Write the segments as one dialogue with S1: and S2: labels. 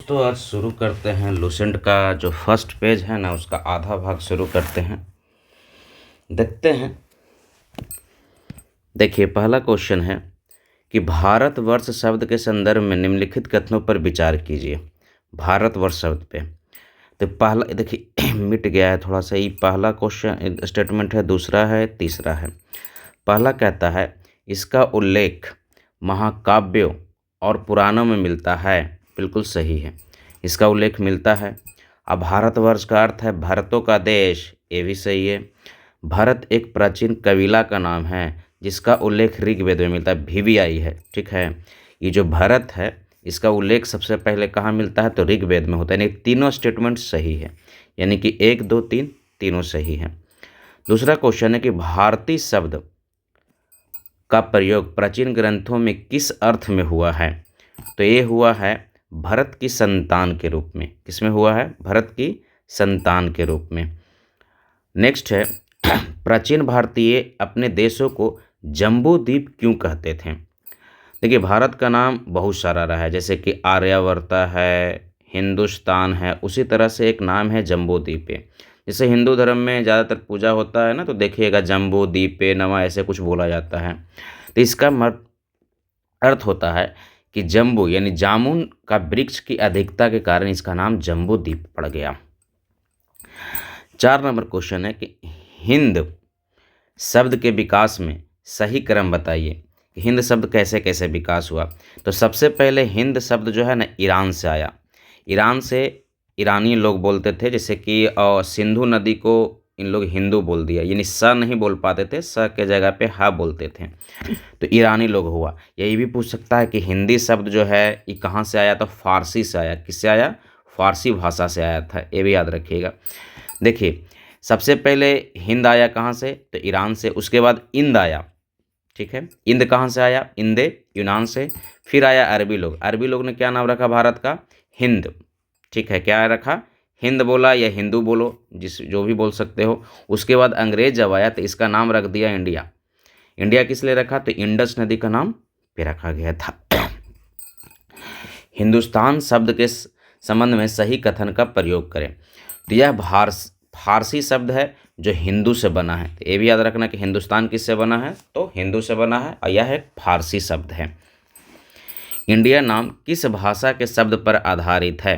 S1: तो आज शुरू करते हैं लुसेंट का जो फर्स्ट पेज है ना, उसका आधा भाग शुरू करते हैं। देखते हैं। देखिए, पहला क्वेश्चन है कि भारतवर्ष शब्द के संदर्भ में निम्नलिखित कथनों पर विचार कीजिए। भारतवर्ष शब्द पे तो पहला देखिए मिट गया है थोड़ा सा। ये पहला क्वेश्चन स्टेटमेंट है, दूसरा है, तीसरा है। पहला कहता है इसका उल्लेख महाकाव्यों और पुराणों में मिलता है। बिल्कुल सही है, इसका उल्लेख मिलता है। अब भारतवर्ष का अर्थ है भारतों का देश, ये भी सही है। भारत एक प्राचीन कबीला का नाम है जिसका उल्लेख ऋग्वेद में मिलता है, भी भी आई है। ठीक है, ये जो भारत है इसका उल्लेख सबसे पहले कहाँ मिलता है तो ऋग्वेद में होता है। यानी तीनों स्टेटमेंट सही है, यानी कि 1 2 3 तीनों सही है। दूसरा क्वेश्चन है कि भारतीय शब्द का प्रयोग प्राचीन ग्रंथों में किस अर्थ में हुआ है। तो ये हुआ है भरत की संतान के रूप में। किसमें हुआ है? भरत की संतान के रूप में। नेक्स्ट है प्राचीन भारतीय अपने देशों को जम्बू द्वीप क्यों कहते थे। देखिए, भारत का नाम बहुत सारा रहा है, जैसे कि आर्यावर्त है, हिंदुस्तान है, उसी तरह से एक नाम है जम्बू द्वीपे। जैसे हिंदू धर्म में ज़्यादातर पूजा होता है ना, तो देखिएगा जम्बू द्वीपे नमः ऐसे कुछ बोला जाता है। तो इसका अर्थ होता है कि जम्बू यानी जामुन का वृक्ष की अधिकता के कारण इसका नाम जम्बू द्वीप पड़ गया। 4 नंबर क्वेश्चन है कि हिंद शब्द के विकास में सही क्रम बताइए। हिंद शब्द कैसे कैसे विकास हुआ। तो सबसे पहले हिंद शब्द जो है ना ईरान से आया। ईरान से ईरानी लोग बोलते थे, जैसे कि सिंधु नदी को इन लोग हिंदू बोल दिया, यानी स नहीं बोल पाते थे, स के जगह पे हा बोलते थे, तो ईरानी लोग हुआ। यही भी पूछ सकता है कि हिंदी शब्द जो है ये कहाँ से आया, तो फारसी से आया। किससे आया? फारसी भाषा से आया था, ये भी याद रखिएगा। देखिए, सबसे पहले हिंद आया कहाँ से, तो ईरान से। उसके बाद इंद आया। ठीक है, इंद कहाँ से आया? इंदे, यूनान से। फिर आया अरबी लोग। अरबी लोग ने क्या नाम रखा भारत का? हिंद। ठीक है, क्या रखा? हिंद बोला या हिंदू बोलो, जिस जो भी बोल सकते हो। उसके बाद अंग्रेज जब आया तो इसका नाम रख दिया इंडिया। इंडिया किस लिए रखा? तो इंडस नदी का नाम पे रखा गया था। हिंदुस्तान शब्द के संबंध में सही कथन का प्रयोग करें। तो यह फारसी शब्द है जो हिंदू से बना है। तो ये भी याद रखना कि हिंदुस्तान किससे बना है, तो हिंदू से बना है, और यह एक फारसी शब्द है। इंडिया नाम किस भाषा के शब्द पर आधारित है?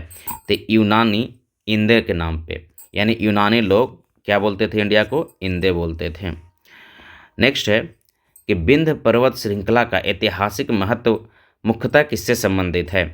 S1: तो यूनानी इंदे के नाम पे, यानी यूनानी लोग क्या बोलते थे इंडिया को? इंदे बोलते थे। नेक्स्ट है कि विंध्य पर्वत श्रृंखला का ऐतिहासिक महत्व मुख्यतः किससे संबंधित है।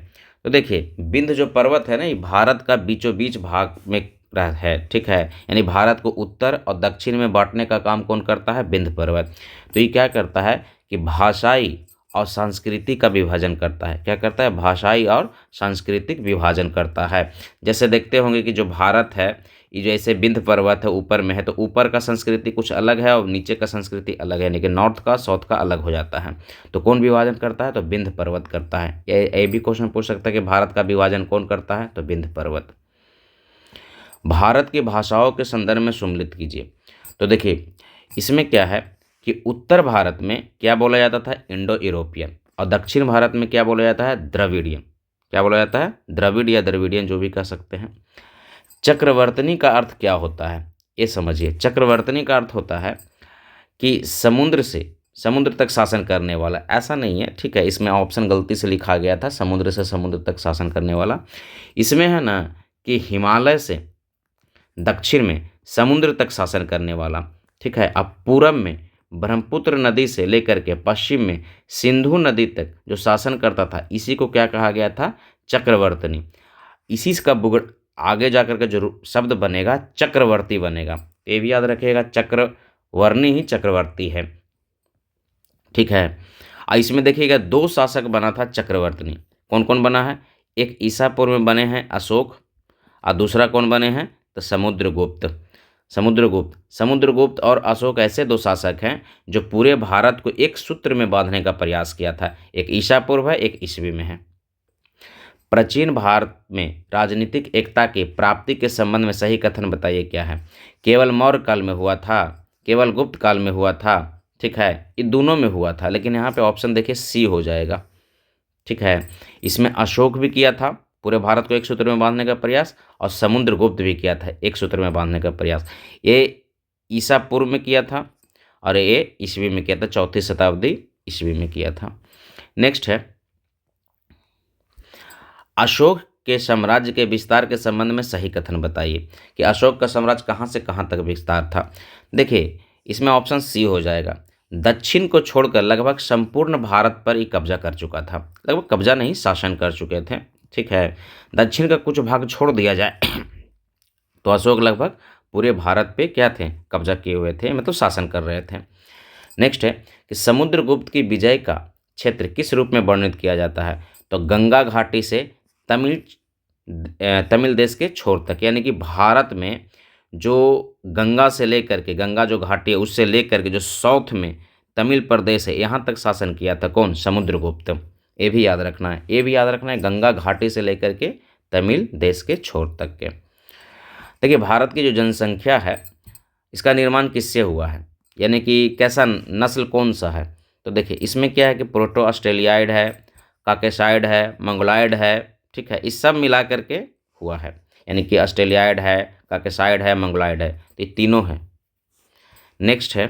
S1: तो देखिए, विंध्य जो पर्वत है ना, ये भारत का बीचों बीच भाग में है। ठीक है, यानी भारत को उत्तर और दक्षिण में बांटने का काम कौन करता है? विंध्य पर्वत। तो ये क्या करता है कि भाषाई और सांस्कृतिक का विभाजन करता है। क्या करता है? भाषाई और सांस्कृतिक विभाजन करता है। जैसे देखते होंगे कि जो भारत है, ये जैसे विंध्य पर्वत है ऊपर में है, तो ऊपर का संस्कृति कुछ अलग है और नीचे का संस्कृति अलग है, लेकिन नॉर्थ का साउथ का अलग हो जाता है। तो कौन विभाजन करता है? तो विंध्य पर्वत करता है। ये भी क्वेश्चन पूछ सकता है कि भारत का विभाजन कौन करता है? तो विंध्य पर्वत। भारत की भाषाओं के संदर्भ में सम्मिलित कीजिए। तो देखिए, इसमें क्या है कि उत्तर भारत में क्या बोला जाता था? Indo European. और दक्षिण भारत में क्या बोला जाता है? द्रविडियन। क्या बोला जाता है? द्रविड़ या द्रविडियन, जो भी कह सकते हैं। चक्रवर्तनी का अर्थ क्या होता है, ये समझिए। चक्रवर्तनी का अर्थ होता है कि समुद्र से समुद्र तक शासन करने वाला। ऐसा नहीं है, ठीक है, इसमें ऑप्शन गलती से लिखा गया था, समुद्र से समुद्र तक शासन करने वाला। इसमें है ना कि हिमालय से दक्षिण में समुद्र तक शासन करने वाला। ठीक है, अब पूरब में ब्रह्मपुत्र नदी से लेकर के पश्चिम में सिंधु नदी तक जो शासन करता था, इसी को क्या कहा गया था? चक्रवर्तनी। इसी का आगे जाकर के जो शब्द बनेगा चक्रवर्ती बनेगा। ये भी याद रखिएगा, चक्रवर्णी ही चक्रवर्ती है। ठीक है, इसमें देखिएगा 2 शासक बना था चक्रवर्तनी। कौन कौन बना है? एक ईसापुर में बने हैं अशोक, और दूसरा कौन बने हैं? तो समुद्रगुप्त। समुद्रगुप्त और अशोक ऐसे 2 शासक हैं जो पूरे भारत को एक सूत्र में बांधने का प्रयास किया था। एक ईसापुर है, एक ईसवी में है। प्राचीन भारत में राजनीतिक एकता की प्राप्ति के संबंध में सही कथन बताइए क्या है। केवल मौर्य काल में हुआ था, केवल गुप्त काल में हुआ था। ठीक है, ये दोनों में हुआ था, लेकिन यहाँ पे ऑप्शन देखिए सी हो जाएगा। ठीक है, इसमें अशोक भी किया था पूरे भारत को एक सूत्र में बांधने का प्रयास, और समुद्रगुप्त भी किया था एक सूत्र में बांधने का प्रयास। ये ईसा पूर्व में किया था और ये ईस्वी में किया था, 4वीं शताब्दी ईस्वी में किया था। नेक्स्ट है, अशोक के साम्राज्य के विस्तार के संबंध में सही कथन बताइए कि अशोक का साम्राज्य कहाँ से कहाँ तक विस्तार था। देखिए इसमें ऑप्शन सी हो जाएगा। दक्षिण को छोड़कर लगभग संपूर्ण भारत पर ही कब्जा कर चुका था, लगभग कब्जा नहीं शासन कर चुके थे, ठीक है। दक्षिण का कुछ भाग छोड़ दिया जाए तो अशोक लगभग पूरे भारत पे क्या थे, कब्जा किए हुए थे, मतलब शासन कर रहे थे। नेक्स्ट है कि समुद्रगुप्त की विजय का क्षेत्र किस रूप में वर्णित किया जाता है, तो गंगा घाटी से तमिल देश के छोर तक, यानी कि भारत में जो गंगा से लेकर के, गंगा जो घाटी है उससे लेकर के जो साउथ में तमिल प्रदेश है यहाँ तक शासन किया था कौन, समुद्रगुप्त। ये भी याद रखना है, ये भी याद रखना है, गंगा घाटी से लेकर के तमिल देश के छोर तक के। देखिए भारत की जो जनसंख्या है इसका निर्माण किससे हुआ है, यानी कि कैसा नस्ल कौन सा है, तो देखिए इसमें क्या है कि प्रोटो ऑस्ट्रेलियाइड है, काकेसाइड है, मंगोलाइड है, ठीक है, इस सब मिला करके हुआ है, यानी कि ऑस्ट्रेलियाइड है, काकेसाइड है, मंगोलाइड है, तो ये तीनों हैं। नेक्स्ट है,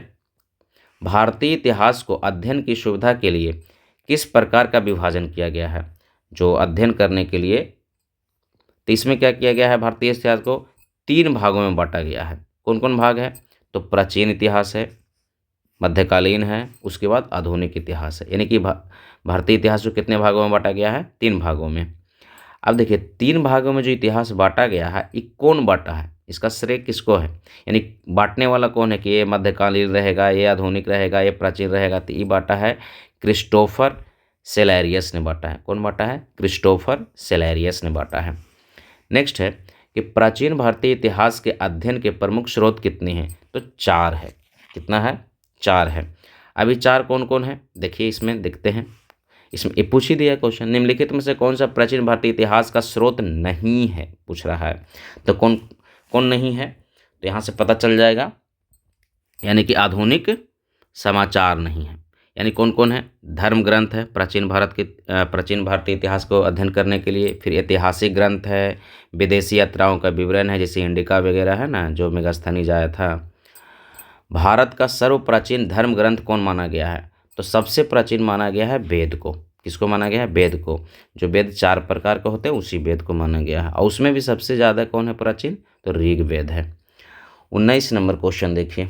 S1: भारतीय इतिहास को अध्ययन की सुविधा के लिए किस प्रकार का विभाजन किया गया है, जो अध्ययन करने के लिए, तो इसमें क्या किया गया है, भारतीय इतिहास को 3 भागों में बांटा गया है। कौन कौन भाग है, तो प्राचीन इतिहास है, मध्यकालीन है, उसके बाद आधुनिक इतिहास है, यानी कि भारतीय इतिहास को कितने भागों में बांटा गया है, 3 भागों में। अब देखिए 3 भागों में जो इतिहास बांटा गया है ये कौन बांटा है, इसका श्रेय किसको है, यानी बांटने वाला कौन है कि ये मध्यकालीन रहेगा, ये आधुनिक रहेगा, ये प्राचीन रहेगा, तो ये बांटा है क्रिस्टोफर सेलेरियस ने बांटा है। कौन बांटा है, क्रिस्टोफर सेलेरियस ने बांटा है। नेक्स्ट है कि प्राचीन भारतीय इतिहास के अध्ययन के प्रमुख स्रोत कितने हैं, तो 4 है। कितना है, 4 है। अभी 4 कौन कौन है, देखिए इसमें देखते हैं, इसमें ये पूछ ही दिया क्वेश्चन, निम्नलिखित में से कौन सा प्राचीन भारतीय इतिहास का स्रोत नहीं है पूछ रहा है, तो कौन कौन नहीं है, तो यहाँ से पता चल जाएगा, यानी कि आधुनिक समाचार नहीं है, यानी कौन कौन है, धर्म ग्रंथ है प्राचीन भारतीय इतिहास को अध्ययन करने के लिए, फिर ऐतिहासिक ग्रंथ है, विदेशी यात्राओं का विवरण है जैसे इंडिका वगैरह है ना जो मेगास्थनीज आया था। भारत का सर्व प्राचीन धर्म ग्रंथ कौन माना गया है, तो सबसे प्राचीन माना गया है वेद को। किसको माना गया है, वेद को। जो वेद 4 प्रकार के होते हैं उसी वेद को माना गया है, और उसमें भी सबसे ज़्यादा कौन है प्राचीन, तो ऋग्वेद है। 19 नंबर क्वेश्चन देखिए,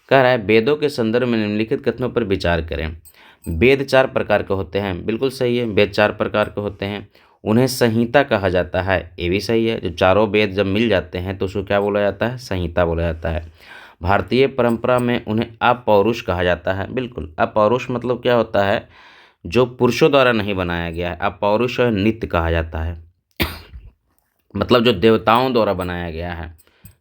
S1: कह रहा है वेदों के संदर्भ में निम्नलिखित कथनों पर विचार करें। वेद 4 प्रकार के होते हैं, बिल्कुल सही है, वेद 4 प्रकार के होते हैं, उन्हें संहिता कहा जाता है, ये भी सही है। जो चारों वेद जब मिल जाते हैं तो उसको क्या बोला जाता है, संहिता बोला जाता है। भारतीय परंपरा में उन्हें अपौरुष कहा जाता है, बिल्कुल। अपौरुष मतलब क्या होता है, जो पुरुषों द्वारा नहीं बनाया गया है, अपौरुष और नित्य कहा जाता है मतलब जो देवताओं द्वारा बनाया गया है,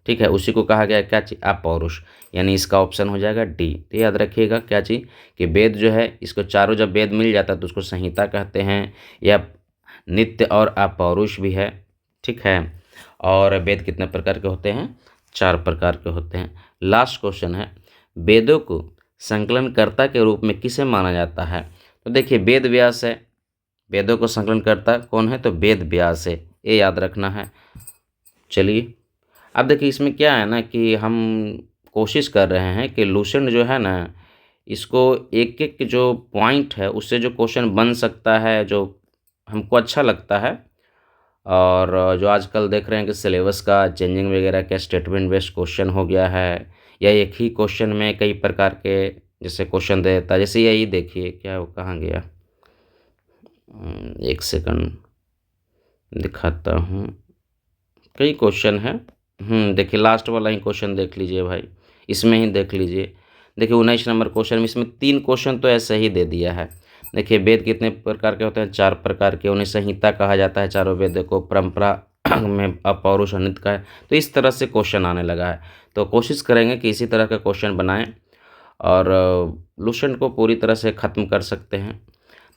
S1: ठीक है, उसी को कहा गया है क्या चीज, अपौरुष, यानी इसका ऑप्शन हो जाएगा डी। तो याद रखिएगा क्या चीज कि वेद जो है इसको चारों जब वेद मिल जाता है तो उसको संहिता कहते हैं, या नित्य और अपौरुष भी है, ठीक है। और वेद कितने प्रकार के होते हैं, 4 प्रकार के होते हैं। लास्ट क्वेश्चन है, वेदों को संकलनकर्ता के रूप में किसे माना जाता है, तो देखिए वेद व्यास है, वेदों को संकलनकर्ता कौन है, तो वेद व्यास है, ये याद रखना है। चलिए अब देखिए इसमें क्या है ना कि हम कोशिश कर रहे हैं कि लूसेंट जो है ना इसको एक एक जो पॉइंट है उससे जो क्वेश्चन बन सकता है, जो हमको अच्छा लगता है, और जो आजकल देख रहे हैं कि सिलेबस का चेंजिंग वगैरह क्या स्टेटमेंट बेस्ड क्वेश्चन हो गया है, या एक ही क्वेश्चन में कई प्रकार के जैसे क्वेश्चन दे देता है, जैसे यही देखिए क्या वो कहाँ गया, एक सेकंड दिखाता हूँ, कई क्वेश्चन है। देखिए लास्ट वाला ही क्वेश्चन देख लीजिए भाई, इसमें ही देख लीजिए। देखिए 19 नंबर क्वेश्चन में इसमें 3 क्वेश्चन तो ऐसे ही दे दिया है। देखिए वेद कितने प्रकार के होते हैं, 4 प्रकार के, उन्हें संहिता कहा जाता है चारों वेद को, परंपरा में अपौरुष और नित्य का है, तो इस तरह से क्वेश्चन आने लगा है। तो कोशिश करेंगे कि इसी तरह का क्वेश्चन बनाएं और लूसेंट को पूरी तरह से ख़त्म कर सकते हैं।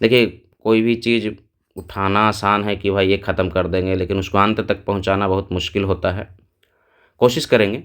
S1: देखिए कोई भी चीज़ उठाना आसान है कि भाई ये ख़त्म कर देंगे, लेकिन उसको अंत तक पहुंचाना बहुत मुश्किल होता है। कोशिश करेंगे